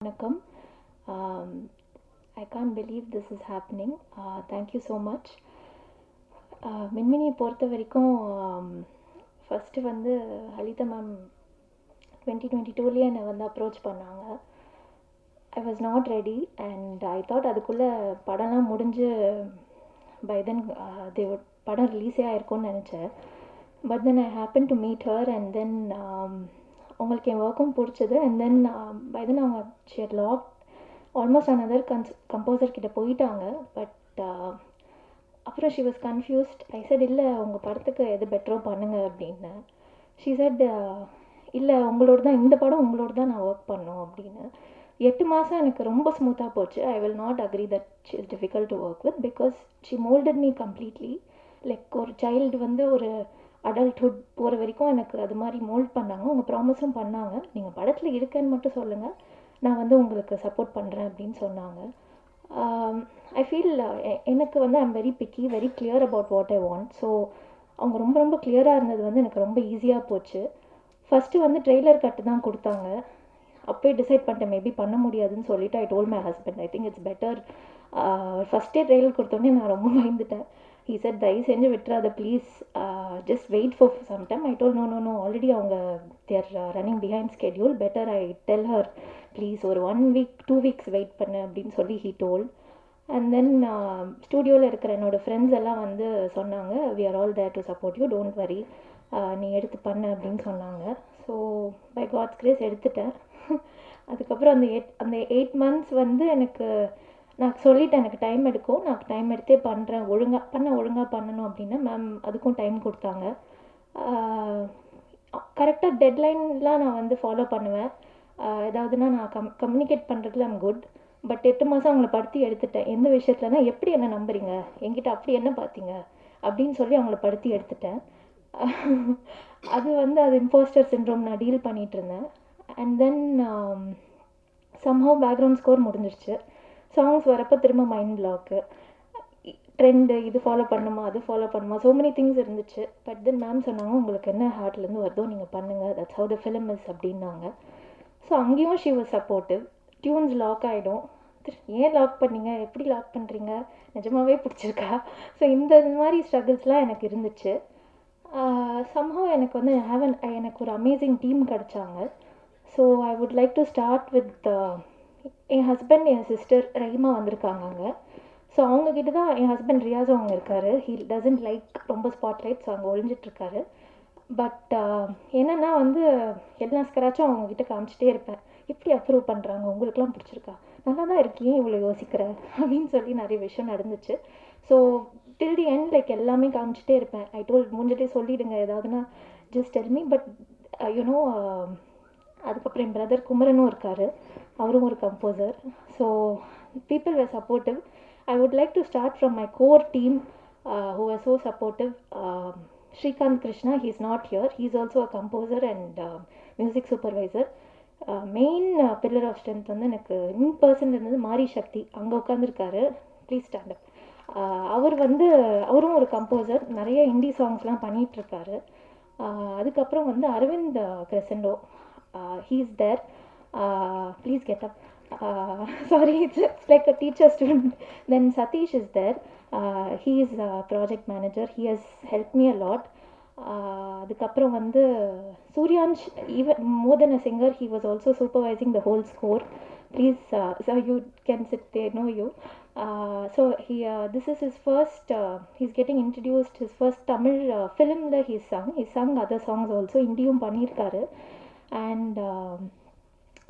வணக்கம். I can't believe this is happening. Thank you so much. மின்மினியை பொறுத்த வரைக்கும் first வந்து ஹலிதா மேம் 2022 என்னை வந்து அப்ரோச் பண்ணாங்க. I was not ready and I thought அதுக்குள்ளே படம்லாம் முடிஞ்சு பை தென் படம் ரிலீஸே ஆகிருக்கும்னு நினச்சேன். But then I happen to meet her and then அவங்களுக்கு என் ஒர்க்கும் பிடிச்சது. அண்ட் தென் பை தென் அவங்க ஷேர் லாக் ஆல்மோஸ்ட் அனதர் கம்போசர் கிட்ட போயிட்டாங்க. பட் அப்புறம் she was confused. I said இல்லை உங்கள் படத்துக்கு எது பெட்டரோ பண்ணுங்க அப்படின்னு. ஷி செட் இல்லை உங்களோட தான் இந்த படம் உங்களோட தான் நான் ஒர்க் பண்ணோம் அப்படின்னு. 8 மாதம் எனக்கு ரொம்ப ஸ்மூத்தாக போச்சு. I will not agree that she is difficult to work with because she moulded me completely. Like ஒரு சைல்டு வந்து ஒரு அடல்ட்ஹுட் போகிற வரைக்கும் எனக்கு அது மாதிரி மோல்ட் பண்ணாங்க. அவங்க ப்ராமிஸும் பண்ணாங்க, நீங்கள் படத்தில் இருக்கேன்னு மட்டும் சொல்லுங்கள், நான் வந்து உங்களுக்கு சப்போர்ட் பண்ணுறேன் அப்படின்னு சொன்னாங்க. ஐ ஃபீல் எனக்கு வந்து I'm very piggy, very clear about what I want. So அவங்க ரொம்ப ரொம்ப கிளியராக இருந்தது வந்து எனக்கு ரொம்ப ஈஸியாக போச்சு. ஃபஸ்ட்டு வந்து ட்ரெய்லர் கட்டு தான் கொடுத்தாங்க. அப்போயே டிசைட் பண்ணிட்டேன் மேபி பண்ண முடியாதுன்னு சொல்லிவிட்டு I told my husband I think it's better. ஃபஸ்ட்டே ட்ரெய்லர் கொடுத்தோன்னே நான் ரொம்ப பயந்துட்டேன். He said தயவு செஞ்சு விட்டுறாத please, just wait for some time. I told no already அவங்க there running behind schedule, better I tell her please ஒரு 1 வீக் 2 வீக்ஸ் வெயிட் பண்ணு அப்படின்னு சொல்லி ஹீ டோல். அண்ட் தென் ஸ்டூடியோவில் இருக்கிற என்னோடய ஃப்ரெண்ட்ஸ் எல்லாம் வந்து சொன்னாங்க, we are all there to support you, don't worry, நீ எடுத்து பண்ணு அப்படின்னு சொன்னாங்க. ஸோ பை காட்ஸ் கிரேஸ் எடுத்துட்டேன். அதுக்கப்புறம் அந்த 8 months வந்து எனக்கு நான் சொல்லிட்டேன் எனக்கு டைம் எடுக்கும், நான் டைம் எடுத்தே பண்ணுறேன், ஒழுங்காக பண்ணணும் அப்படின்னு. மேம் அதுக்கும் டைம் கொடுத்தாங்க. கரெக்டாக டெட்லைன்லாம் நான் வந்து ஃபாலோ பண்ணுவேன். ஏதாவதுனா நான் கம்யூனிகேட் பண்ணுறதுல ஐம் குட். பட் 8 மாதம் அவங்கள படுத்தி எடுத்துட்டேன். எந்த விஷயத்துலனா எப்படி என்ன நம்புறீங்க, என்கிட்ட அப்படி என்ன பார்த்தீங்க அப்படின்னு சொல்லி அவங்கள படுத்தி எடுத்துட்டேன். அது வந்து அது இம்போஸ்டர் சிண்ட்ரோம் நான் டீல் பண்ணிகிட்டு இருந்தேன். And then somehow background score முடிஞ்சிருச்சு. சாங்ஸ் வரப்போ திரும்ப மைண்ட் பிளாக்கு, ட்ரெண்டு, இது ஃபாலோ பண்ணுமா அது ஃபாலோ பண்ணுமா, ஸோ மெனி திங்ஸ் இருந்துச்சு. பட் தென் மேம் சொன்னாங்க உங்களுக்கு என்ன ஹார்ட்லேருந்து வருதோ நீங்கள் பண்ணுங்கள், that's how the film is அப்படின்னாங்க. ஸோ அங்கேயும் she was supportive. Tunes lock ஆகிடும், ஏன் லாக் பண்ணீங்க, எப்படி லாக் பண்ணுறீங்க, நிஜமாகவே பிடிச்சிருக்கா. ஸோ இந்த மாதிரி ஸ்ட்ரகிள்ஸ்லாம் எனக்கு இருந்துச்சு. சம்ஹவ் எனக்கு வந்து எனக்கு ஒரு அமேசிங் டீம் கிடச்சாங்க. So I would like to start with என் ஹஸ்பண்ட், என் சிஸ்டர் ரஹிமா வந்திருக்காங்க அங்கே. ஸோ அவங்கக்கிட்ட தான் என் ஹஸ்பண்ட் ரியாஸும் அவங்க இருக்கார். ஹீ டசன்ட் லைக் ரொம்ப ஸ்பாட்லைட், ஸோ அங்கே ஒழிஞ்சிட்ருக்காரு. பட் என்னென்னா வந்து எல்லா ஸ்க்ராச்சும் அவங்கக்கிட்ட காமிச்சிட்டே இருப்பேன், எப்படி அப்ரூவ் பண்ணுறாங்க, உங்களுக்குலாம் பிடிச்சிருக்கா, நல்லா தான் இருக்கேன் இவ்வளோ யோசிக்கிற அப்படின்னு சொல்லி நிறைய விஷயம் நடந்துச்சு. So till the end like எல்லாமே காமிச்சிட்டே இருப்பேன். ஐ டோல் முடிஞ்சிட்டே சொல்லிவிடுங்க ஏதாவதுன்னா just tell me. But you know அதுக்கப்புறம் என் பிரதர் குமரனும் இருக்கார், அவரும் ஒரு composer. So people were supportive. I would like to start from my core team who are so supportive. Srikanth Krishna, he is not here, he is also a composer and music supervisor. Main pillar of strength வந்து எனக்கு in person இருந்தது மாரி சக்தி, அங்கே உட்காந்துருக்காரு, please stand up. அவர் வந்து அவரும் ஒரு composer, நிறைய ஹிந்தி சாங்ஸ்லாம் பண்ணிகிட்ருக்காரு. அதுக்கப்புறம் வந்து Aravind கிரெசண்டோ, he is there, please get up, sorry it's like a teacher student. Then Satish is there, he is a project manager, he has helped me a lot. அதுக்கப்புறம் வந்து Suryansh, even more than a singer, he was also supervising the whole score. Please so you can sit there, know you. So this is his first, he's getting introduced, his first Tamil film la he sung other songs also, Indiyum பண்ணியிருக்காரு. And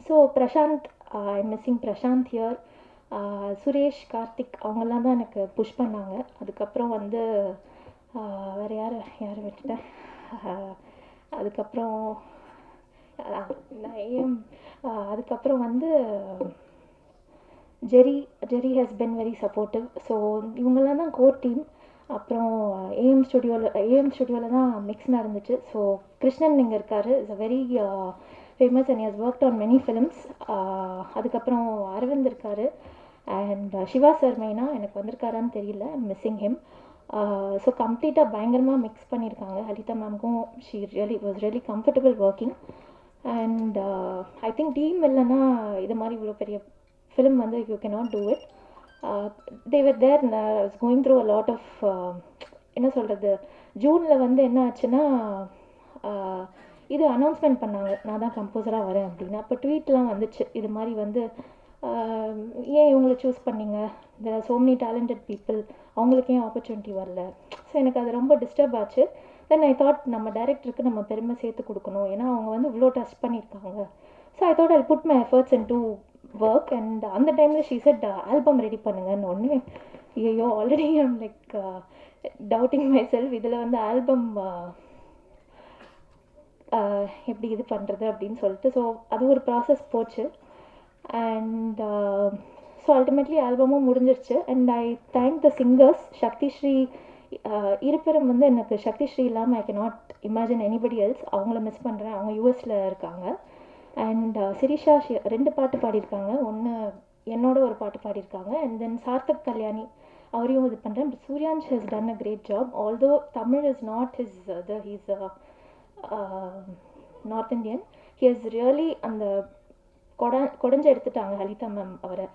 so Prashant, I'm missing Prashant here. Suresh, Karthik அவங்கெல்லாம் தான் எனக்கு push பண்ணாங்க. அதுக்கப்புறம் வந்து வேறு யார் விட்டுட்டேன். அதுக்கப்புறம் அதுக்கப்புறம் வந்து Jerry has been very supportive. So இவங்கெல்லாம் தான் கோர் டீம். அப்புறம் ஏஎம் ஸ்டுடியோவில் தான் மிக்ஸ் நடந்துச்சு. ஸோ கிருஷ்ணன் இங்கே இருக்கார், is a very famous and has worked on many films. அதுக்கப்புறம் அரவிந்த் இருக்கார் அண்ட் சிவா சார் மெயினாக எனக்கு வந்திருக்காரான்னு தெரியல, மிஸ்ஸிங் ஹிம். ஸோ கம்ப்ளீட்டாக பயங்கரமாக மிக்ஸ் பண்ணியிருக்காங்க. ஹலிதா மேம்க்கும் she was really comfortable working. And I think team இல்லைன்னா இது மாதிரி இவ்வளோ பெரிய ஃபிலிம் வந்து யூ கேனாட் டூ இட். தேவர் there is going through a lot of என்ன சொல்கிறது, ஜூனில் வந்து என்ன ஆச்சுன்னா இது அனௌன்ஸ்மெண்ட் பண்ணாங்க நான் தான் கம்போஸராக வரேன் அப்படின்னு. அப்போ ட்வீட்லாம் வந்துச்சு இது மாதிரி வந்து ஏன் இவங்களை சூஸ் பண்ணீங்க, there are so many talented people, அவங்களுக்கு ஏன் ஆப்பர்ச்சுனிட்டி வரல. ஸோ எனக்கு அது ரொம்ப டிஸ்டர்ப் ஆச்சு. தென் ஐ தாட் நம்ம டைரக்டருக்கு நம்ம பெருமை சேர்த்து கொடுக்கணும், ஏன்னா அவங்க வந்து இவ்வளோ டஸ்ட் பண்ணியிருக்காங்க. So I thought I put my efforts into work. And அந்த டைமில் ஷீ செட் ஆல்பம் ரெடி பண்ணுங்கன்னு ஒன்று. ஐயோ already I'm like doubting myself, இதில் வந்து ஆல்பம் எப்படி இது பண்ணுறது அப்படின்னு சொல்லிட்டு. ஸோ அது ஒரு ப்ராசஸ் போச்சு. அண்ட் ஸோ அல்டிமேட்லி ஆல்பமும் முடிஞ்சிருச்சு. And I thank the singers. Sakthi Sree இருப்பிடம் வந்து எனக்கு சக்தி ஸ்ரீ இல்லாமல் I cannot imagine anybody else. அவங்கள மிஸ் பண்ணுறேன், அவங்க யூஎஸில் இருக்காங்க. அண்ட் சிரிஷா 2 பாட்டு பாடியிருக்காங்க, ஒன்று என்னோட ஒரு பாட்டு பாடியிருக்காங்க. அண்ட் தென் சார்த்தக் கல்யாணி அவரையும் இது பண்ணுறேன். Suryansh has done a great job. Although Tamil is not his he's north Indian. He has really அந்த கொடைஞ்சு எடுத்துட்டாங்க ஹலிதா மேம் அவரை.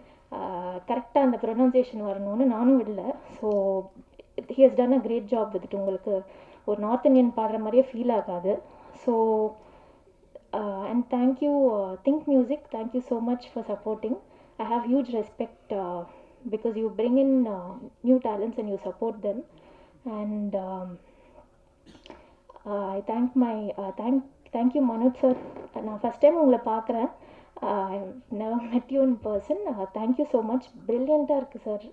கரெக்டாக அந்த ப்ரொனவுன்சியேஷன் வரணும்னு நானும் இல்லை. So he has done a great job with. உங்களுக்கு ஒரு நார்த் இந்தியன் பாடுற மாதிரியே ஃபீல் ஆகாது. So and thank you think music, thank you so much for supporting. I have huge respect because you bring in new talents and you support them. And I thank my thank you Manoj sir. நான் first time உங்களை பார்க்குறேன். I never met you in person. Thank you so much. ப்ரில்லியண்ட்டாக இருக்குது sir,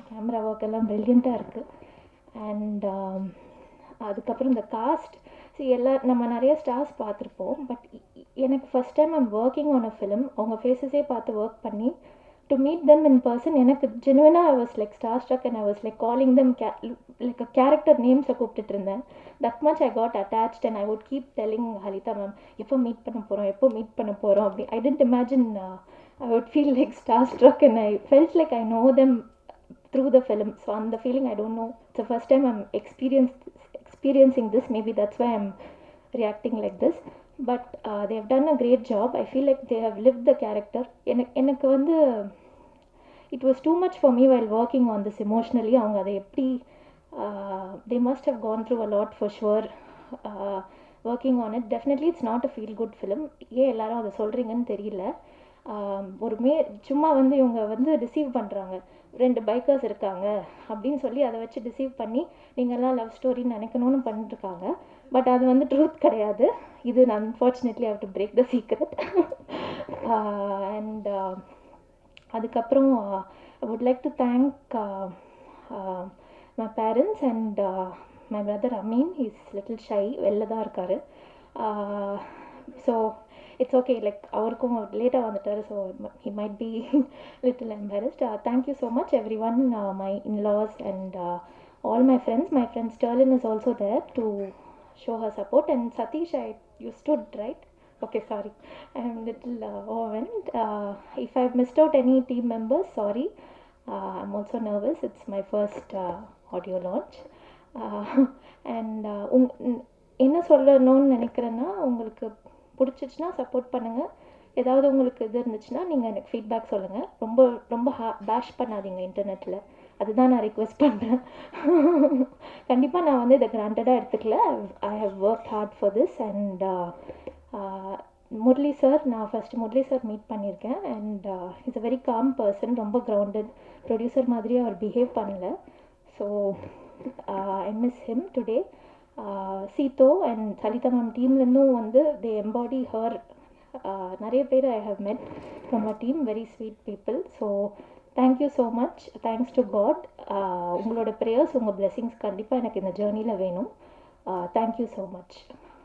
camera work எல்லாம் ப்ரில்லியண்ட்டாக இருக்குது. And அதுக்கப்புறம் இந்த cost நம்ம நிறைய ஸ்டார்ஸ் பார்த்துருப்போம். பட் எனக்கு first time I'm working on a film. அவங்க ஃபேஸஸே பார்த்து ஒர்க் பண்ணி to meet them in person, எனக்கு genuinely I was like starstruck and I was like calling them like a character names கூப்பிட்டுட்டு இருந்தேன். That much I got attached and I would keep telling Halita ma'am எப்போ meet பண்ண போகிறோம் அப்படி. I didn't imagine I would feel like starstruck and I felt like I know them through the film. So on the feeling I don't know, it's the first time I'm experiencing this. Maybe that's why I'm reacting like this. But they have done a great job. I feel like they have lived the character. எனக்கு வந்து it was too much for me while working on this emotionally. அவங்க அதை எப்படி they must have gone through a lot for sure working on it. Definitely it's not a feel good film. ஏன் எல்லாரும் அதை சொல்கிறீங்கன்னு தெரியல. சும்மா வந்து இவங்க வந்து ரிசீவ் பண்ணுறாங்க, 2 பைக்கர்ஸ் இருக்காங்க அப்படின்னு சொல்லி அதை வச்சு டிசீவ் பண்ணி நீங்கள்லாம் லவ் ஸ்டோரின்னு நினைக்கணும்னு பண்ணிட்டுருக்காங்க. பட் அது வந்து ட்ரூத் கிடையாது. இது unfortunately I have to break the secret. And அதுக்கப்புறம் I would like to thank my parents and my brother Ameen. He's little shy, வெளில தான் இருக்கார். ஸோ it's okay, like அவருக்கும் லேட்டாக வந்துட்டார். So he might be little embarrassed. Thank you so much everyone, my in-laws and all my friends. My friend Sterling is also there to show her support. And Satish, you stood right. Okay, sorry, I am little overwhelmed. If I've missed out any team members, sorry. I'm also nervous. It's my first audio launch. And என்ன சொல்லணும்னு நினைக்கிறேன்னா, உங்களுக்கு பிடிச்சிச்சின்னா support பண்ணுங்கள். ஏதாவது உங்களுக்கு இது இருந்துச்சுன்னா நீங்கள் எனக்கு ஃபீட்பேக் சொல்லுங்கள். ரொம்ப பேஷ் பண்ணாதீங்க இன்டர்நெட்டில், அதுதான் நான் ரிக்வெஸ்ட் பண்ணுறேன். கண்டிப்பாக நான் வந்து இதை கிராண்டடாக எடுத்துக்கல. I have work hard for this. And Murali sir, நான் ஃபஸ்ட்டு முரளி சார் மீட் பண்ணியிருக்கேன். And is a very calm person, ரொம்ப கிரவுண்டட். ப்ரொடியூசர் மாதிரியே அவர் பிஹேவ் பண்ணல. So I miss him today. சீதோ அண்ட் சலிதா மேம் டீம்லேருந்தும் வந்து தே எம்பாடி ஹர். நிறைய பேர் I have met from a team, very sweet people. So thank you so much. Thanks to God. உங்களோட ப்ரேயர்ஸ், உங்கள் பிளெஸிங்ஸ் கண்டிப்பாக எனக்கு இந்த ஜேர்னியில் வேணும். Thank you so much.